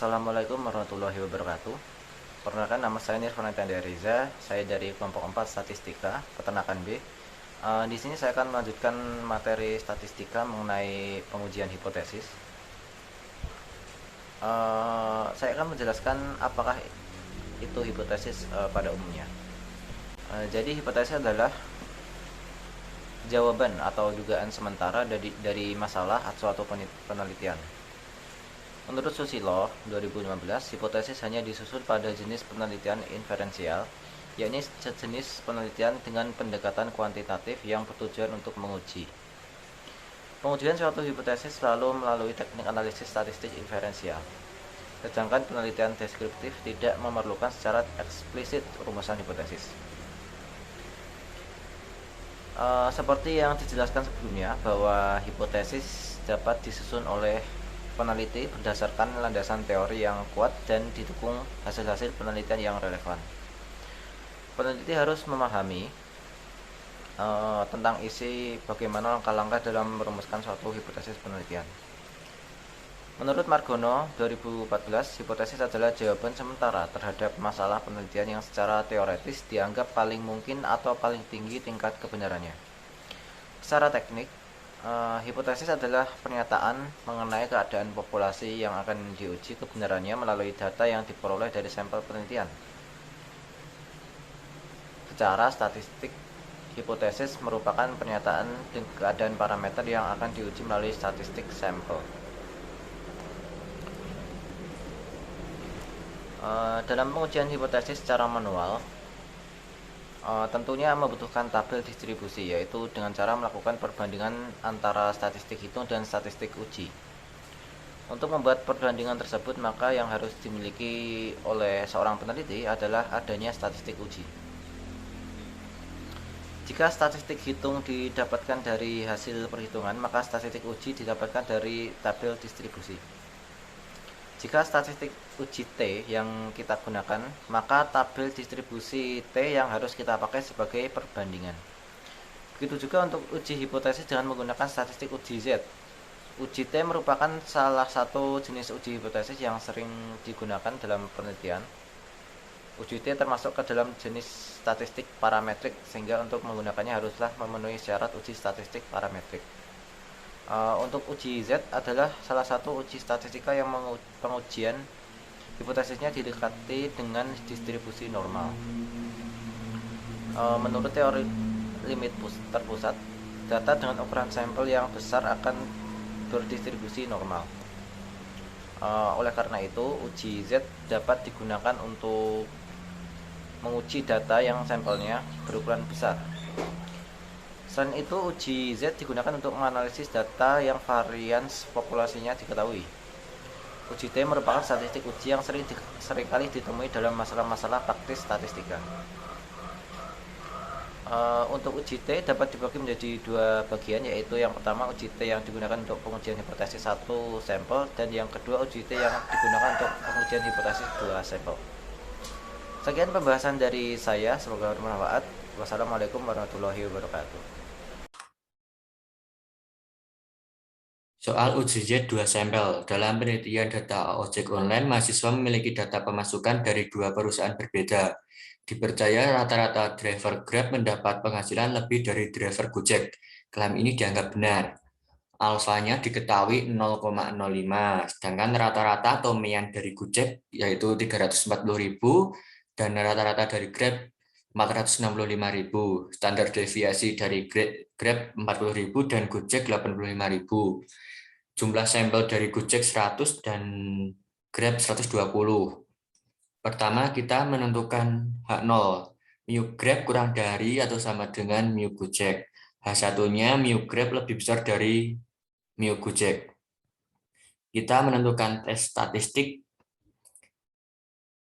Assalamualaikum warahmatullahi wabarakatuh. Perkenalkan, nama saya Nirvana Reza. Saya dari kelompok 4 Statistika Peternakan B. Di sini saya akan melanjutkan materi statistika mengenai pengujian hipotesis. Saya akan menjelaskan apakah itu hipotesis pada umumnya. Jadi hipotesis adalah jawaban atau dugaan sementara dari masalah atau suatu penelitian. Menurut Susilo 2015, hipotesis hanya disusun pada jenis penelitian inferensial, yakni sejenis penelitian dengan pendekatan kuantitatif yang bertujuan untuk menguji. Pengujian suatu hipotesis selalu melalui teknik analisis statistik inferensial, sedangkan penelitian deskriptif tidak memerlukan secara eksplisit rumusan hipotesis. Seperti yang dijelaskan sebelumnya, bahwa hipotesis dapat disusun oleh peneliti berdasarkan landasan teori yang kuat dan didukung hasil-hasil penelitian yang relevan. Peneliti harus memahami tentang isi bagaimana langkah-langkah dalam merumuskan suatu hipotesis penelitian. Menurut Margono 2014, hipotesis adalah jawaban sementara terhadap masalah penelitian yang secara teoretis dianggap paling mungkin atau paling tinggi tingkat kebenarannya. Secara teknik, hipotesis adalah pernyataan mengenai keadaan populasi yang akan diuji kebenarannya melalui data yang diperoleh dari sampel penelitian. Secara statistik, hipotesis merupakan pernyataan keadaan parameter yang akan diuji melalui statistik sampel. Dalam pengujian hipotesis secara manual, tentunya membutuhkan tabel distribusi, yaitu dengan cara melakukan perbandingan antara statistik hitung dan statistik uji. Untuk membuat perbandingan tersebut, maka yang harus dimiliki oleh seorang peneliti adalah adanya statistik uji. Jika statistik hitung didapatkan dari hasil perhitungan, maka statistik uji didapatkan dari tabel distribusi. Jika statistik uji T yang kita gunakan, maka tabel distribusi T yang harus kita pakai sebagai perbandingan. Begitu juga untuk uji hipotesis dengan menggunakan statistik uji Z. Uji T merupakan salah satu jenis uji hipotesis yang sering digunakan dalam penelitian. Uji T termasuk ke dalam jenis statistik parametrik, sehingga untuk menggunakannya haruslah memenuhi syarat uji statistik parametrik. Untuk uji Z adalah salah satu uji statistika yang pengujian hipotesisnya didekati dengan distribusi normal. Menurut teori limit terpusat, data dengan ukuran sampel yang besar akan berdistribusi normal. Oleh karena itu, uji Z dapat digunakan untuk menguji data yang sampelnya berukuran besar. Selain itu, uji Z digunakan untuk menganalisis data yang varians populasinya diketahui. Uji T merupakan statistik uji yang seringkali ditemui dalam masalah-masalah praktis statistika. Untuk uji T dapat dibagi menjadi dua bagian, yaitu yang pertama uji T yang digunakan untuk pengujian hipotesis satu sampel, dan yang kedua uji T yang digunakan untuk pengujian hipotesis dua sampel. Sekian pembahasan dari saya, semoga bermanfaat. Wassalamualaikum warahmatullahi wabarakatuh. Soal uji Z 2 sampel. Dalam penelitian data ojek online, mahasiswa memiliki data pemasukan dari dua perusahaan berbeda. Dipercaya rata-rata driver Grab mendapat penghasilan lebih dari driver Gojek. Klaim ini dianggap benar. Alfanya diketahui 0,05, sedangkan rata-rata atau median dari Gojek yaitu 340.000 dan rata-rata dari Grab 465.000. Standar deviasi dari Grab 40.000 dan Gojek 85.000. Jumlah sampel dari Gojek 100 dan Grab 120. Pertama, kita menentukan H0. Mu Grab kurang dari atau sama dengan mu Gojek. H1-nya mu Grab lebih besar dari mu Gojek. Kita menentukan tes statistik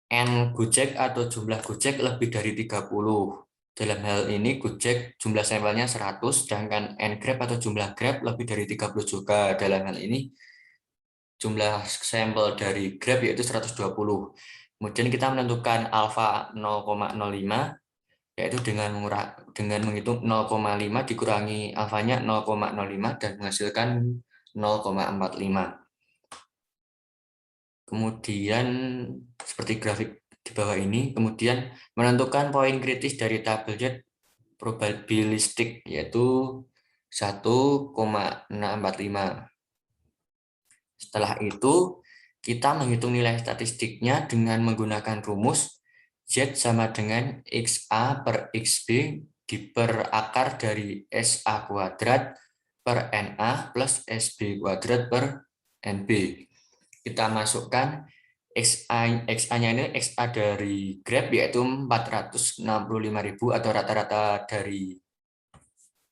N Gojek atau jumlah Gojek lebih dari 30. Dalam hal ini Gojek jumlah sampelnya 100, sedangkan N Grab atau jumlah Grab lebih dari 30 juga. Dalam hal ini jumlah sampel dari Grab yaitu 120. Kemudian kita menentukan alfa 0,05, yaitu dengan menghitung 0,5 dikurangi alfanya 0,05 dan menghasilkan 0,45. Kemudian seperti grafik di bawah ini, kemudian menentukan poin kritis dari tabel Z probabilistik yaitu 1,645. Setelah itu, kita menghitung nilai statistiknya dengan menggunakan rumus Z sama dengan XA per XB diperakar dari SA kuadrat per NA plus SB kuadrat per NB. Kita masukkan XA-nya ini XA dari Grab yaitu 465.000 atau rata-rata dari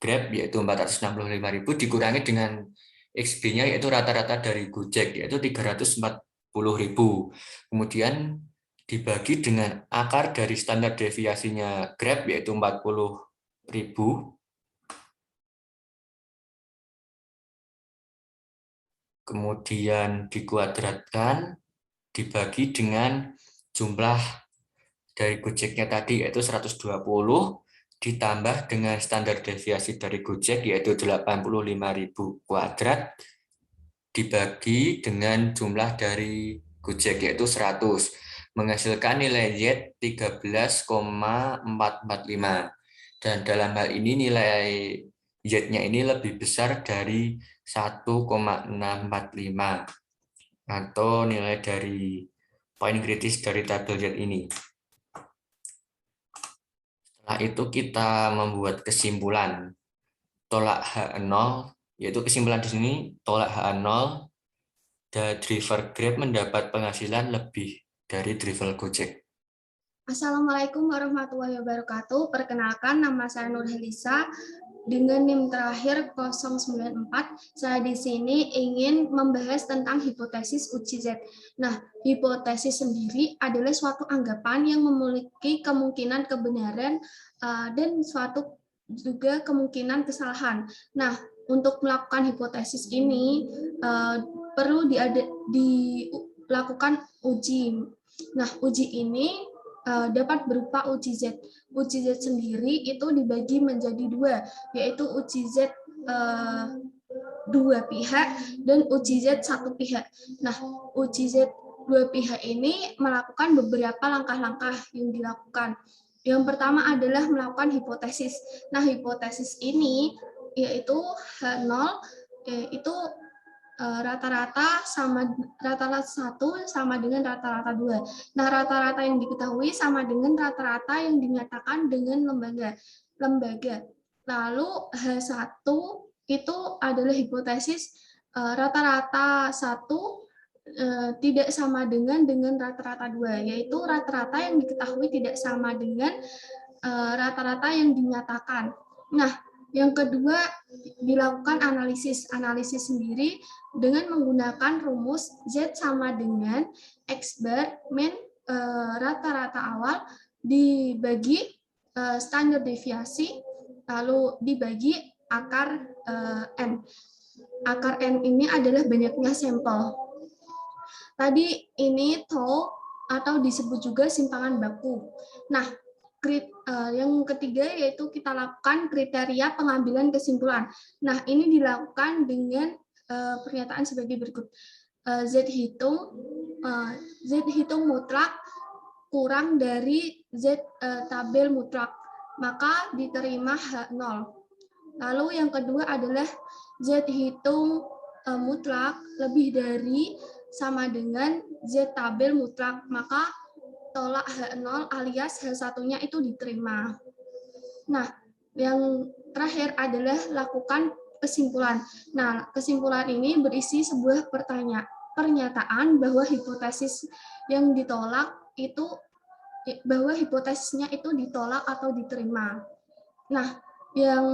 Grab yaitu 465.000 dikurangi dengan XB-nya yaitu rata-rata dari Gojek yaitu 340.000. Kemudian dibagi dengan akar dari standar deviasinya Grab yaitu 40.000. Kemudian dikuadratkan dibagi dengan jumlah dari Gojeknya tadi yaitu 120 ditambah dengan standar deviasi dari Gojek yaitu 85.000 kuadrat dibagi dengan jumlah dari Gojek yaitu 100 menghasilkan nilai Z 13,445 dan dalam hal ini nilai Z-nya ini lebih besar dari 1,645 atau nilai dari poin kritis dari tabel Z ini. Setelah itu kita membuat kesimpulan tolak H0, yaitu kesimpulan di sini tolak H0 dan driver Grab mendapat penghasilan lebih dari driver Gojek. Assalamualaikum warahmatullahi wabarakatuh. Perkenalkan, nama saya Nur Helisa dengan NIM terakhir 094. Saya di sini ingin membahas tentang hipotesis uji Z. Nah, hipotesis sendiri adalah suatu anggapan yang memiliki kemungkinan kebenaran dan suatu juga kemungkinan kesalahan. Nah, untuk melakukan hipotesis ini perlu dilakukan uji. Nah, uji ini dapat berupa uji Z. Uji Z sendiri itu dibagi menjadi dua, yaitu uji Z dua pihak dan uji Z satu pihak. Nah, uji Z dua pihak ini melakukan beberapa langkah-langkah yang dilakukan. Yang pertama adalah melakukan hipotesis. Nah, hipotesis ini yaitu H0 itu rata-rata 1 sama dengan rata-rata 2. Nah, rata-rata yang diketahui sama dengan rata-rata yang dinyatakan dengan lembaga. Lalu H1 itu adalah hipotesis rata-rata 1 tidak sama dengan rata-rata 2, yaitu rata-rata yang diketahui tidak sama dengan rata-rata yang dinyatakan. Nah, yang kedua dilakukan analisis. Analisis sendiri dengan menggunakan rumus Z sama dengan X bar min rata-rata awal dibagi standar deviasi lalu dibagi akar N. Akar N ini adalah banyaknya sampel. Tadi ini tau atau disebut juga simpangan baku. Nah, yang ketiga yaitu kita lakukan kriteria pengambilan kesimpulan. Nah, ini dilakukan dengan pernyataan sebagai berikut. Z hitung mutlak kurang dari Z tabel mutlak, maka diterima H0. Lalu yang kedua adalah Z hitung mutlak lebih dari sama dengan Z tabel mutlak, maka tolak H0 alias H1-nya itu diterima. Nah, yang terakhir adalah lakukan kesimpulan. Nah, kesimpulan ini berisi sebuah pernyataan bahwa hipotesis yang ditolak itu bahwa hipotesisnya itu ditolak atau diterima. Nah, yang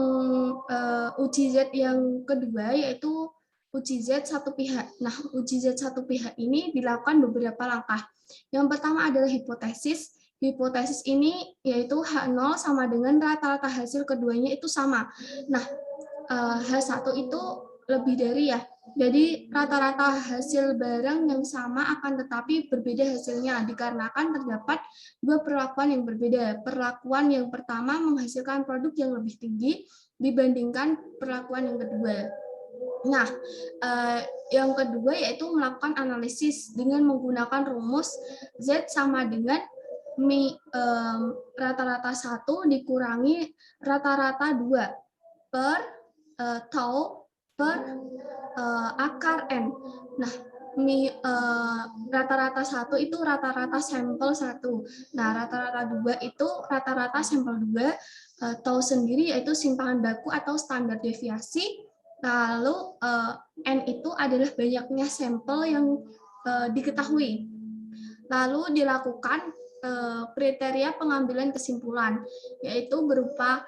uji Z yang kedua yaitu uji Z satu pihak. Nah, uji Z satu pihak ini dilakukan beberapa langkah. Yang pertama adalah hipotesis. Hipotesis ini yaitu H0 sama dengan rata-rata hasil keduanya itu sama. Nah, H1 itu lebih dari ya. Jadi rata-rata hasil barang yang sama akan tetapi berbeda hasilnya dikarenakan terdapat dua perlakuan yang berbeda. Perlakuan yang pertama menghasilkan produk yang lebih tinggi dibandingkan perlakuan yang kedua. Nah, yang kedua yaitu melakukan analisis dengan menggunakan rumus Z sama dengan rata-rata 1 dikurangi rata-rata 2 per tau per akar N. Nah, rata-rata 1 itu rata-rata sampel 1. Nah, rata-rata 2 itu rata-rata sampel 2. Tau sendiri yaitu simpangan baku atau standar deviasi. Lalu N itu adalah banyaknya sampel yang diketahui. Lalu dilakukan kriteria pengambilan kesimpulan, yaitu berupa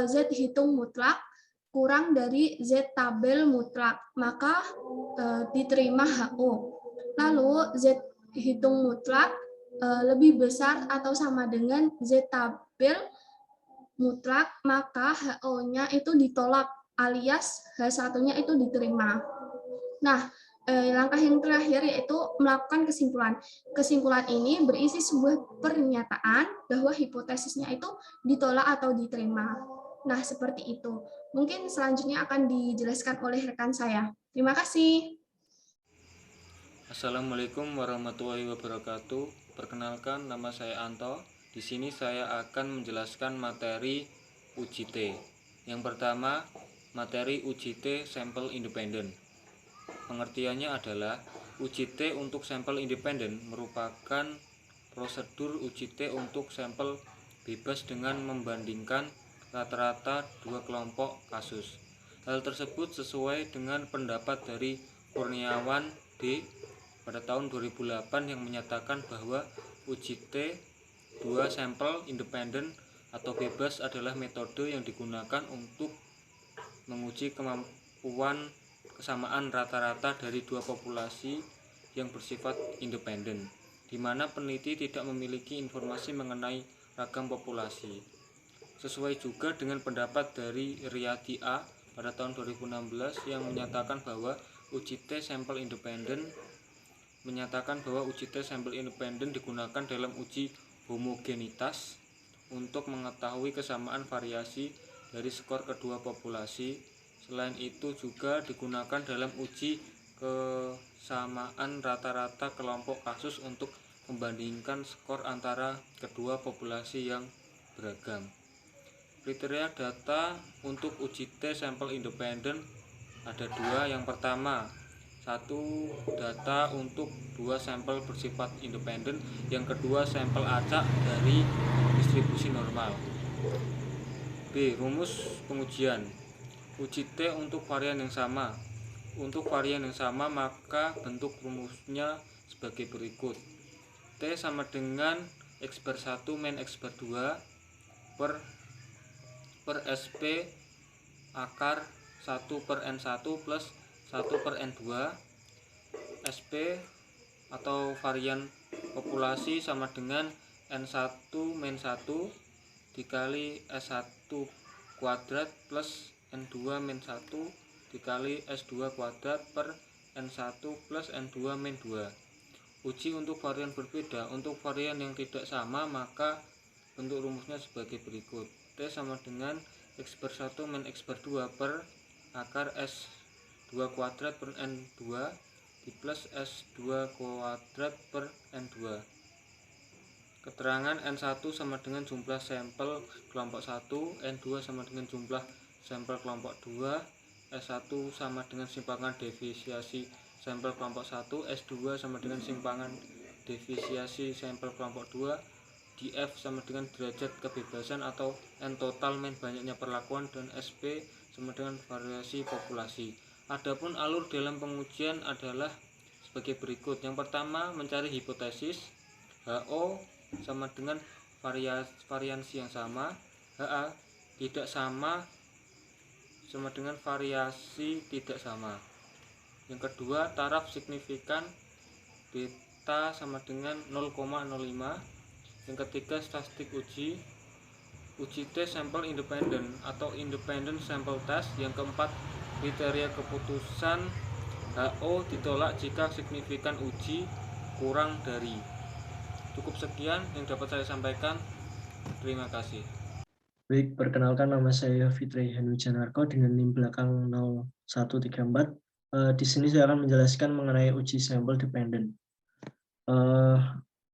Z hitung mutlak kurang dari Z tabel mutlak, maka diterima HO. Lalu Z hitung mutlak lebih besar atau sama dengan Z tabel mutlak, maka HO-nya itu ditolak alias H1-nya itu diterima. Nah, langkah yang terakhir yaitu melakukan kesimpulan. Kesimpulan ini berisi sebuah pernyataan bahwa hipotesisnya itu ditolak atau diterima. Nah, seperti itu. Mungkin selanjutnya akan dijelaskan oleh rekan saya. Terima kasih. Assalamualaikum warahmatullahi wabarakatuh. Perkenalkan, nama saya Anto. Di sini saya akan menjelaskan materi uji T. Yang pertama, materi uji T sampel independen. Pengertiannya adalah uji T untuk sampel independen merupakan prosedur uji T untuk sampel bebas dengan membandingkan rata-rata dua kelompok kasus. Hal tersebut sesuai dengan pendapat dari Kurniawan D. pada tahun 2008 yang menyatakan bahwa uji T dua sampel independen atau bebas adalah metode yang digunakan untuk menguji kemampuan kesamaan rata-rata dari dua populasi yang bersifat independen, di mana peneliti tidak memiliki informasi mengenai ragam populasi. Sesuai juga dengan pendapat dari Riyadi A. pada tahun 2016 yang menyatakan bahwa uji T sampel independen digunakan dalam uji homogenitas untuk mengetahui kesamaan variasi dari skor kedua populasi. Selain itu juga digunakan dalam uji kesamaan rata-rata kelompok kasus untuk membandingkan skor antara kedua populasi yang beragam. Kriteria data untuk uji T sampel independen ada dua. Yang pertama, satu, data untuk dua sampel bersifat independen. Yang kedua, sampel acak dari distribusi normal. B. Rumus pengujian uji T untuk varian yang sama. Untuk varian yang sama, maka bentuk rumusnya sebagai berikut. T sama dengan X bar 1 min X bar 2 per SP akar 1 per N1 plus 1 per N2. SP atau varian populasi sama dengan N1 min 1 dikali S1 kuadrat plus N2 min 1 dikali S2 kuadrat per N1 plus N2 min 2. Uji untuk varian berbeda. Untuk varian yang tidak sama, maka bentuk rumusnya sebagai berikut. T sama dengan X bar 1 min X bar 2 per akar S2 kuadrat per N2 di plus S2 kuadrat per N2. Keterangan N1 sama dengan jumlah sampel kelompok 1, N2 sama dengan jumlah sampel kelompok 2, S1 sama dengan simpangan deviasi sampel kelompok 1, S2 sama dengan simpangan deviasi sampel kelompok 2, df sama dengan derajat kebebasan atau N total min banyaknya perlakuan, dan SP sama dengan variasi populasi. Adapun alur dalam pengujian adalah sebagai berikut. Yang pertama, mencari hipotesis. HO sama dengan variansi yang sama. HA tidak sama dengan variasi tidak sama. Yang kedua, taraf signifikan. Beta sama dengan 0,05. Yang ketiga, statistik uji T sampel independen atau independent sample test. Yang keempat, kriteria keputusan. HO ditolak jika signifikan uji kurang dari. Cukup sekian yang dapat saya sampaikan. Terima kasih. Baik, perkenalkan nama saya Fitri Hanujanarko dengan NIM belakang 0134. Di sini saya akan menjelaskan mengenai uji sampel dependent.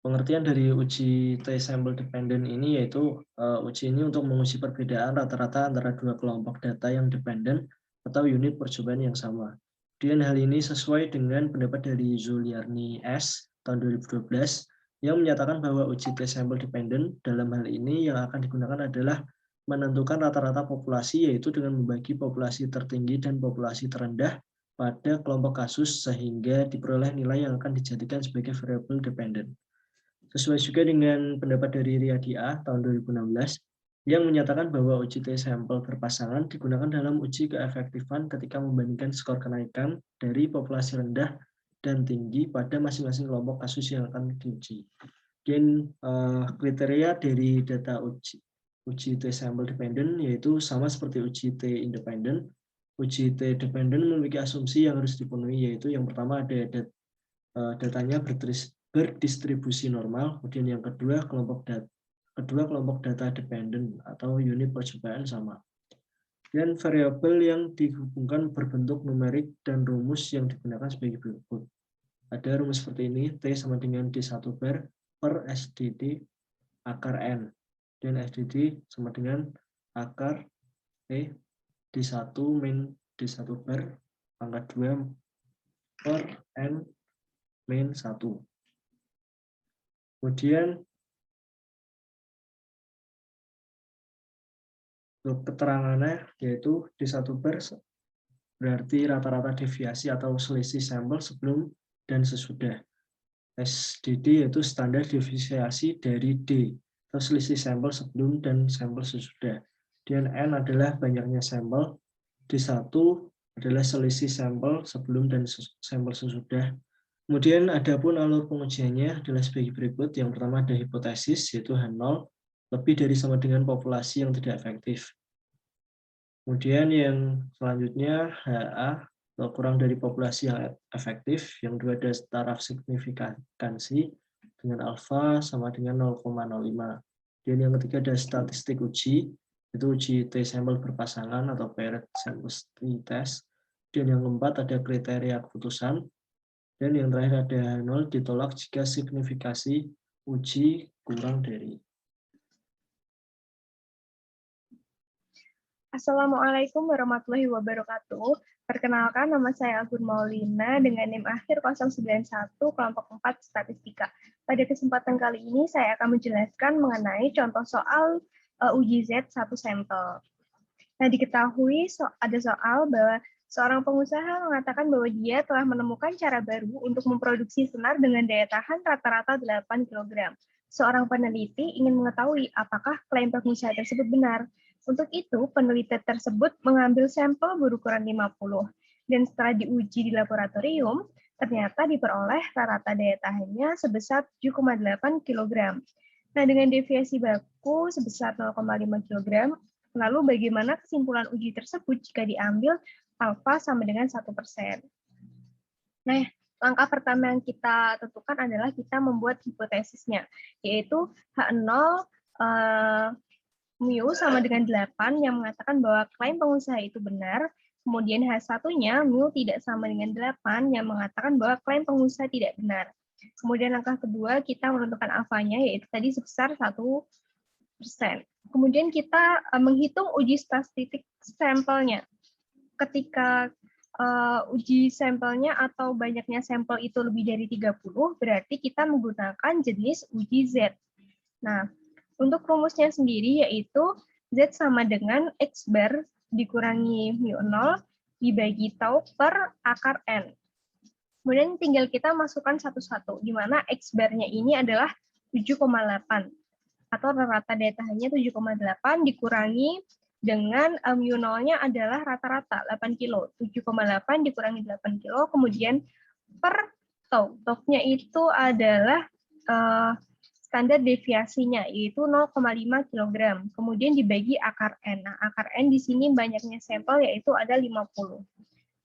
Pengertian dari uji T-sample dependent ini yaitu uji ini untuk menguji perbedaan rata-rata antara dua kelompok data yang dependent atau unit percobaan yang sama. Dan hal ini sesuai dengan pendapat dari Zuliarni S. tahun 2012 yang menyatakan bahwa uji T-sample dependent dalam hal ini yang akan digunakan adalah menentukan rata-rata populasi, yaitu dengan membagi populasi tertinggi dan populasi terendah pada kelompok kasus sehingga diperoleh nilai yang akan dijadikan sebagai variable dependent. Sesuai juga dengan pendapat dari Riyadi A. tahun 2016 yang menyatakan bahwa uji T-sampel berpasangan digunakan dalam uji keefektifan ketika membandingkan skor kenaikan dari populasi rendah dan tinggi pada masing-masing kelompok kasus yang akan diuji. Dan kriteria dari data uji T-sample dependent yaitu sama seperti uji T independent. Uji T dependent memiliki asumsi yang harus dipenuhi, yaitu yang pertama ada datanya berdistribusi normal, kemudian yang kedua kelompok data dependent atau unit percobaan sama. Dan variabel yang dihubungkan berbentuk numerik dan rumus yang digunakan sebagai berikut. Ada rumus seperti ini, T sama dengan D1 bar per SDD akar N. Dan SDD sama dengan akar T D1 min D1 bar pangkat 2 per N min 1. Kemudian untuk keterangannya yaitu D1 bar berarti rata-rata deviasi atau selisih sampel sebelum dan sesudah. SDD yaitu standar deviasi dari D atau selisih sampel sebelum dan sampel sesudah. Dan N adalah banyaknya sampel, D1 adalah selisih sampel sebelum dan sampel sesudah. Kemudian adapun alur pengujiannya adalah sebagai berikut. Yang pertama ada hipotesis yaitu H0 lebih dari sama dengan populasi yang tidak efektif. Kemudian yang selanjutnya HA atau kurang dari populasi yang efektif. Yang kedua ada taraf signifikansi dengan alfa sama dengan 0,05. Dan yang ketiga ada statistik uji, itu uji T-sample berpasangan atau paired sample test. Dan yang keempat ada kriteria keputusan. Dan yang terakhir ada 0 ditolak jika signifikasi uji kurang dari. Assalamualaikum warahmatullahi wabarakatuh. Perkenalkan, nama saya Agun Maulina dengan NIM akhir 091 kelompok 4 statistika. Pada kesempatan kali ini saya akan menjelaskan mengenai contoh soal uji Z satu sampel. Nah, diketahui ada soal bahwa seorang pengusaha mengatakan bahwa dia telah menemukan cara baru untuk memproduksi senar dengan daya tahan rata-rata 8 kg. Seorang peneliti ingin mengetahui apakah klaim pengusaha tersebut benar. Untuk itu, peneliti tersebut mengambil sampel berukuran 50, dan setelah diuji di laboratorium, ternyata diperoleh rata-rata daya tahannya sebesar 7,8 kg. Nah, dengan deviasi baku sebesar 0,5 kg, lalu bagaimana kesimpulan uji tersebut jika diambil alfa sama dengan 1%? Nah, langkah pertama yang kita tentukan adalah kita membuat hipotesisnya, yaitu H0 mu sama dengan 8 yang mengatakan bahwa klaim pengusaha itu benar, kemudian H1-nya mu tidak sama dengan 8 yang mengatakan bahwa klaim pengusaha tidak benar. Kemudian langkah kedua kita menentukan alfanya, yaitu tadi sebesar 1%. Kemudian kita menghitung uji statistik sampelnya. Ketika uji sampelnya atau banyaknya sampel itu lebih dari 30, berarti kita menggunakan jenis uji Z. Nah, untuk rumusnya sendiri yaitu Z sama dengan X bar dikurangi mu0 dibagi tau per akar N. Kemudian tinggal kita masukkan satu-satu, di mana X bar-nya ini adalah 7,8 atau rata-rata daya tahannya 7,8 dikurangi dengan mu0-nya adalah rata-rata 8 kilo. 7,8 dikurangi 8 kilo, kemudian per tau. Tau-nya itu adalah standar deviasinya, yaitu 0,5 kg. Kemudian dibagi akar N. Nah, akar N di sini banyaknya sampel, yaitu ada 50.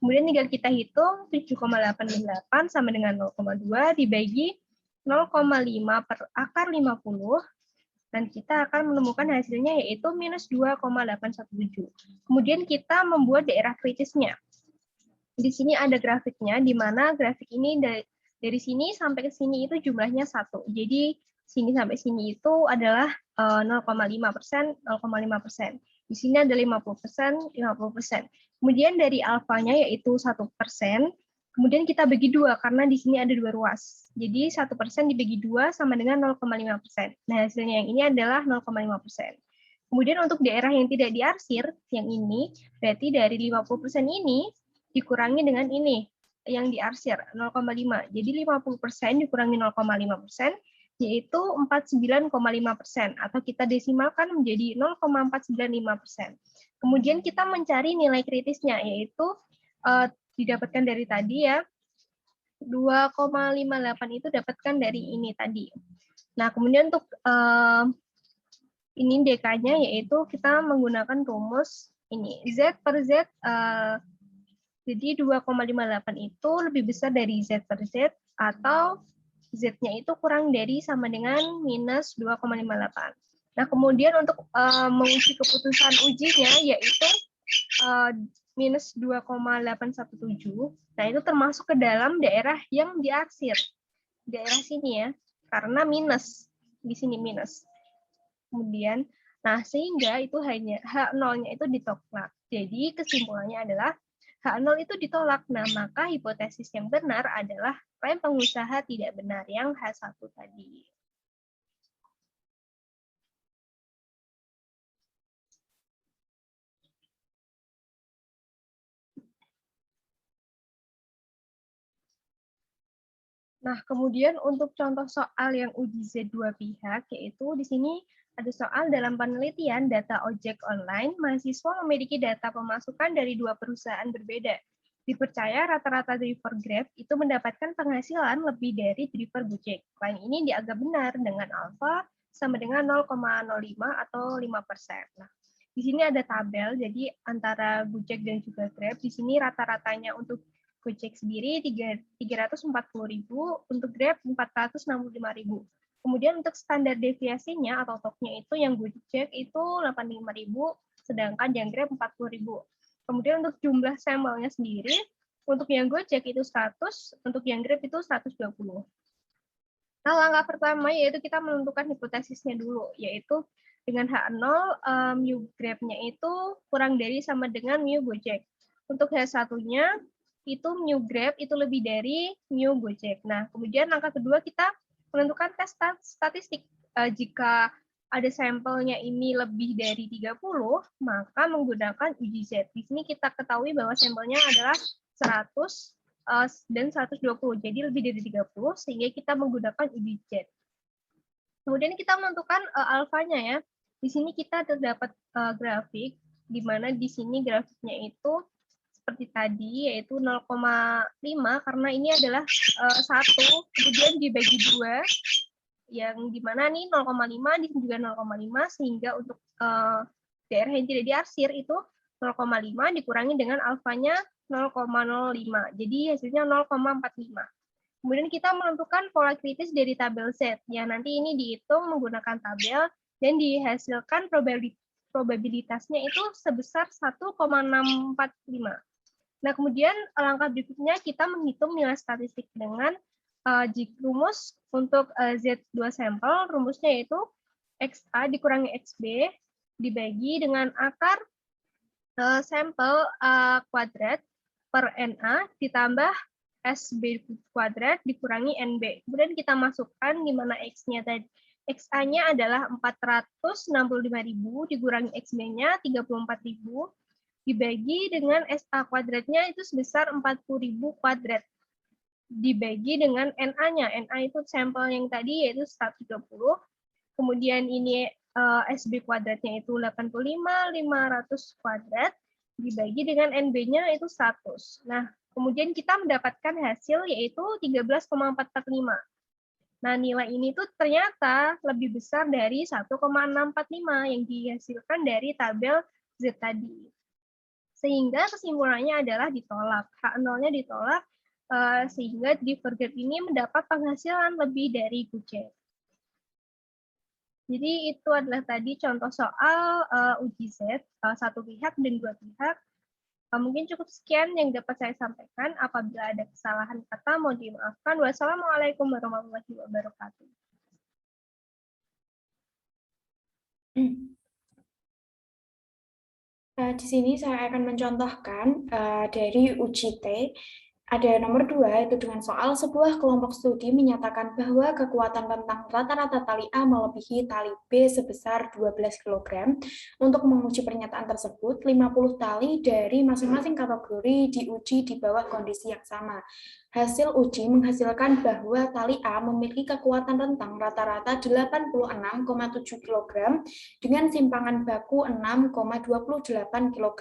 Kemudian tinggal kita hitung 7,88 sama dengan 0,2 dibagi 0,5 per akar 50. Dan kita akan menemukan hasilnya yaitu minus 2,817. Kemudian kita membuat daerah kritisnya. Di sini ada grafiknya, di mana grafik ini dari sini sampai ke sini itu jumlahnya 1. Jadi sini sampai sini itu adalah 0,5%, 0,5%. Di sini ada 50%, 50%. Kemudian dari alfanya yaitu 1%, kemudian kita bagi 2 karena di sini ada 2 ruas. Jadi 1% dibagi 2 sama dengan 0,5%. Nah, hasilnya yang ini adalah 0,5%. Kemudian untuk daerah yang tidak diarsir, yang ini, berarti dari 50% ini dikurangi dengan ini, yang diarsir, 0,5. Jadi 50% dikurangi 0,5%, yaitu 49,5%, atau kita desimalkan menjadi 0,495%. Kemudian kita mencari nilai kritisnya, yaitu didapatkan dari tadi ya, 2,58 itu dapatkan dari ini tadi. Nah, kemudian untuk ini DK-nya, yaitu kita menggunakan rumus ini, Z per Z, jadi 2,58 itu lebih besar dari Z per Z, atau Z-nya itu kurang dari sama dengan minus 2,58. Nah, kemudian untuk menguji keputusan ujinya, yaitu minus 2,817. Nah, itu termasuk ke dalam daerah yang diarsir. Daerah sini ya, karena minus. Di sini minus. Kemudian, nah sehingga itu hanya H0-nya itu ditolak. Jadi kesimpulannya adalah H0 itu ditolak. Nah, maka hipotesis yang benar adalah klaim pengusaha tidak benar yang H1 tadi. Nah, kemudian untuk contoh soal yang uji Z dua pihak, yaitu di sini ada soal dalam penelitian data ojek online, mahasiswa memiliki data pemasukan dari 2 perusahaan berbeda. Dipercaya rata-rata driver Grab itu mendapatkan penghasilan lebih dari driver Gojek. Klaim ini dianggap benar dengan alfa sama dengan 0,05 atau 5%. Nah, di sini ada tabel, jadi antara Gojek dan juga Grab, di sini rata-ratanya untuk Gojek sendiri 340.000, untuk Grab 465.000. Kemudian untuk standar deviasinya atau TOC-nya itu yang Gojek itu 85.000, sedangkan yang Grab 40.000. Kemudian untuk jumlah sampelnya sendiri, untuk yang Gojek itu 100, untuk yang Grab itu 120. Nah, langkah pertama yaitu kita menentukan hipotesisnya dulu, yaitu dengan H0, mu Grab-nya itu kurang dari sama dengan mu Gojek. Untuk H1-nya, itu mu Grab itu lebih dari mu Gojek. Nah, kemudian langkah kedua kita menentukan tes statistik. Jika ada sampelnya ini lebih dari 30, maka menggunakan uji Z. Di sini kita ketahui bahwa sampelnya adalah 100 dan 120, jadi lebih dari 30, sehingga kita menggunakan uji Z. Kemudian kita menentukan alfanya ya. Di sini kita terdapat grafik, di mana di sini grafiknya itu seperti tadi, yaitu 0,5, karena ini adalah 1, kemudian dibagi 2, yang dimana nih 0,5, di sini juga 0,5, sehingga untuk daerah yang tidak diarsir itu 0,5 dikurangi dengan alfanya 0,05. Jadi hasilnya 0,45. Kemudian kita menentukan pola kritis dari tabel Z. Ya, nanti ini dihitung menggunakan tabel dan dihasilkan probabilitasnya itu sebesar 1,645. Nah, kemudian langkah berikutnya kita menghitung nilai statistik dengan rumus untuk Z2 sampel, rumusnya yaitu XA dikurangi XB dibagi dengan akar sampel A kuadrat per NA ditambah SB kuadrat dikurangi NB. Kemudian kita masukkan di mana X-nya tadi. XA-nya adalah 465.000 dikurangi XB-nya 34.000 dibagi dengan SA kuadratnya itu sebesar 40.000 kuadrat. Dibagi dengan NA-nya. NA itu sampel yang tadi yaitu 120. Kemudian ini SB kuadratnya itu 85.500 kuadrat. Dibagi dengan NB-nya itu 100. Nah, kemudian kita mendapatkan hasil yaitu 13,445. Nah, nilai ini tuh ternyata lebih besar dari 1,645 yang dihasilkan dari tabel Z tadi. Sehingga kesimpulannya adalah ditolak. H0-nya ditolak, sehingga driver Grab ini mendapat penghasilan lebih dari Gojek. Jadi itu adalah tadi contoh soal uji Z, satu pihak dan dua pihak. Mungkin cukup sekian yang dapat saya sampaikan. Apabila ada kesalahan kata, mohon dimaafkan. Wassalamualaikum warahmatullahi wabarakatuh. Di sini saya akan mencontohkan dari uji T. Ada nomor 2, itu dengan soal sebuah kelompok studi menyatakan bahwa kekuatan rentang rata-rata tali A melebihi tali B sebesar 12 kg. Untuk menguji pernyataan tersebut, 50 tali dari masing-masing kategori diuji di bawah kondisi yang sama. Hasil uji menghasilkan bahwa tali A memiliki kekuatan rentang rata-rata 86,7 kg dengan simpangan baku 6,28 kg.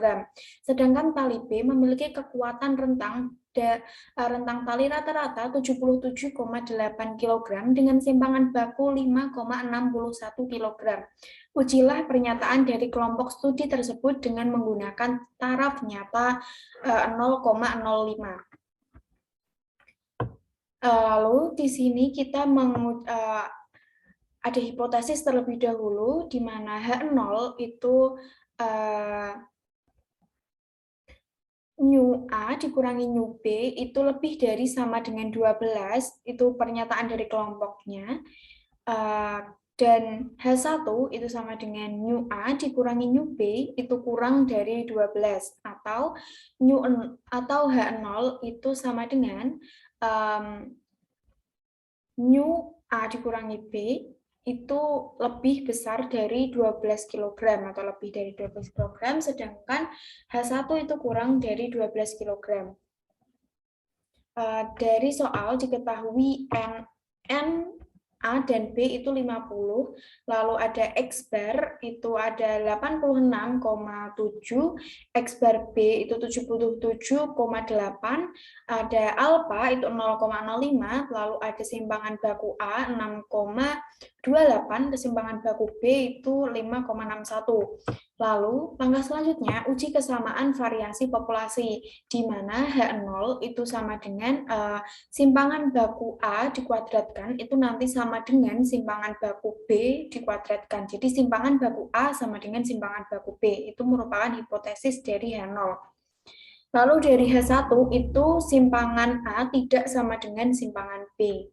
Sedangkan tali B memiliki kekuatan rentang tali rata-rata 77,8 kg dengan simpangan baku 5,61 kg. Ujilah pernyataan dari kelompok studi tersebut dengan menggunakan taraf nyata 0,05. Lalu di sini kita ada hipotesis terlebih dahulu di mana H0 itu nu A dikurangi nu B itu lebih dari sama dengan 12, itu pernyataan dari kelompoknya. Dan H1 itu sama dengan nu A dikurangi nu B itu kurang dari 12, atau H0 itu sama dengan nu A dikurangi B itu lebih besar dari 12 kg atau lebih dari 12 kg, sedangkan H1 itu kurang dari 12 kg. Dari soal diketahui N A dan B itu 50, lalu ada X bar itu ada 86,7, X bar B itu 77,8, ada alpha itu 0,05, lalu ada simpangan baku A 6,28, kesimpangan baku B itu 5,61. Lalu langkah selanjutnya uji kesamaan variasi populasi, di mana H0 itu sama dengan simpangan baku A dikuadratkan itu nanti sama dengan simpangan baku B dikuadratkan. Jadi simpangan baku A sama dengan simpangan baku B. Itu merupakan hipotesis dari H0. Lalu dari H1 itu simpangan A tidak sama dengan simpangan B.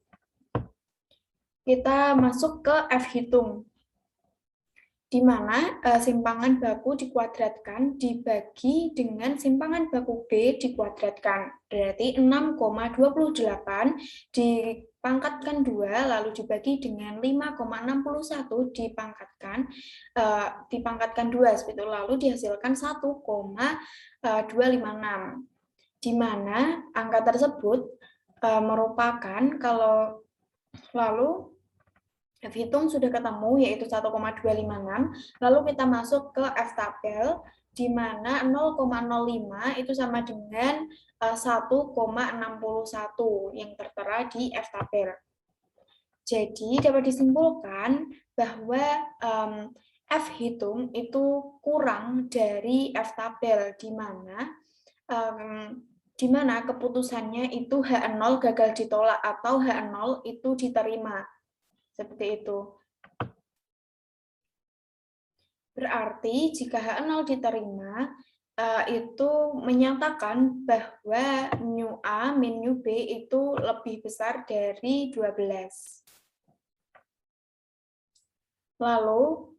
Kita masuk ke F hitung, di mana simpangan baku dikuadratkan dibagi dengan simpangan baku B dikuadratkan. Berarti 6,28 dipangkatkan 2, lalu dibagi dengan 5,61 dipangkatkan 2, seperti itu. Lalu dihasilkan 1,256. Di mana angka tersebut merupakan lalu F hitung sudah ketemu, yaitu 1,256. Lalu kita masuk ke F tabel, di mana 0,05 itu sama dengan 1,61 yang tertera di F tabel. Jadi dapat disimpulkan bahwa F hitung itu kurang dari F tabel, di mana keputusannya itu H0 gagal ditolak atau H0 itu diterima. Seperti itu. Berarti jika H0 diterima, itu menyatakan bahwa nu A min nu B itu lebih besar dari 12. Lalu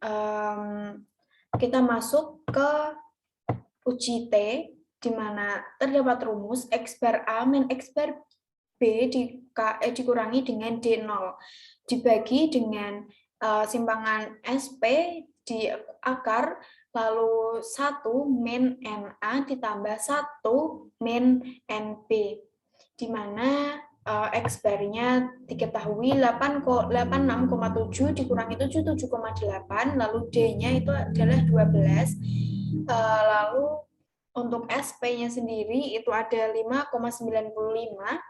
kita masuk ke uji T, di mana terdapat rumus X bar A min X bar B dikurangi dengan D0, dibagi dengan simpangan SP di akar, lalu 1 min NA ditambah 1 min NB, di mana X bar-nya diketahui 86,7 dikurangi 77,8, lalu D-nya itu adalah 12, lalu untuk SP-nya sendiri itu ada 5,95,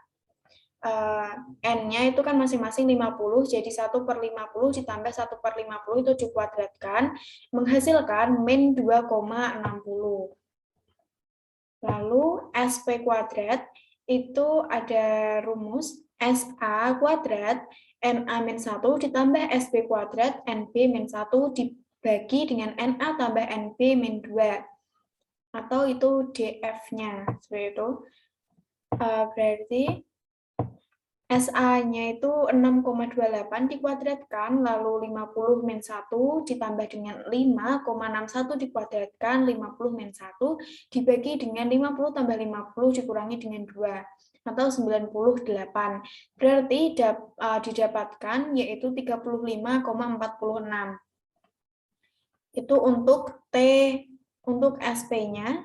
N-nya itu kan masing-masing 50, jadi 1/50 ditambah 1/50 itu dikuadratkan, menghasilkan min 2,60. Lalu SP kuadrat itu ada rumus SA kuadrat NA-1 ditambah SB kuadrat NB-1 dibagi dengan NA tambah NB-2. Atau itu DF-nya. Seperti itu. Berarti SA-nya itu 6,28 dikuadratkan, lalu 50 min 1 ditambah dengan 5,61 dikuadratkan, 50 min 1 dibagi dengan 50 tambah 50 dikurangi dengan 2, atau 98. Berarti didapatkan yaitu 35,46. Itu untuk untuk SP-nya.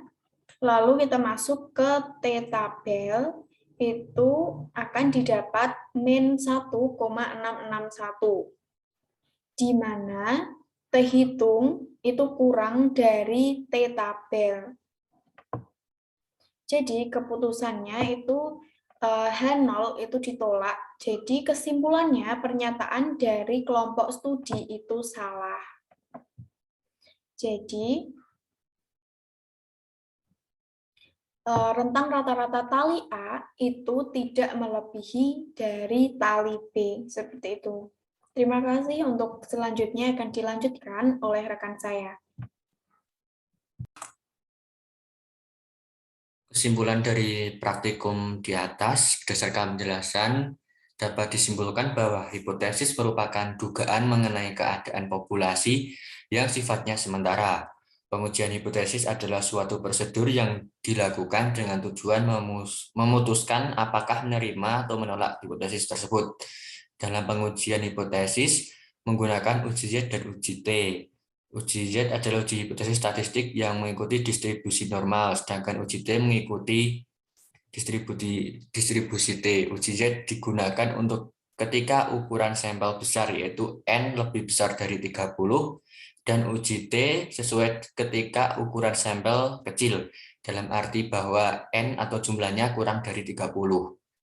Lalu kita masuk ke T tabel. Itu akan didapat min 1,661, di mana T hitung itu kurang dari T tabel. Jadi keputusannya itu H0 itu ditolak. Jadi kesimpulannya pernyataan dari kelompok studi itu salah. Jadi rentang rata-rata tali A itu tidak melebihi dari tali B, seperti itu. Terima kasih, untuk selanjutnya akan dilanjutkan oleh rekan saya. Kesimpulan dari praktikum di atas berdasarkan penjelasan dapat disimpulkan bahwa hipotesis merupakan dugaan mengenai keadaan populasi yang sifatnya sementara. Pengujian hipotesis adalah suatu prosedur yang dilakukan dengan tujuan memutuskan apakah menerima atau menolak hipotesis tersebut. Dalam pengujian hipotesis menggunakan uji Z dan uji T. Uji Z adalah uji hipotesis statistik yang mengikuti distribusi normal, sedangkan uji T mengikuti distribusi T. Uji Z digunakan untuk ketika ukuran sampel besar, yaitu N lebih besar dari 30, dan uji T sesuai ketika ukuran sampel kecil, dalam arti bahwa N atau jumlahnya kurang dari 30.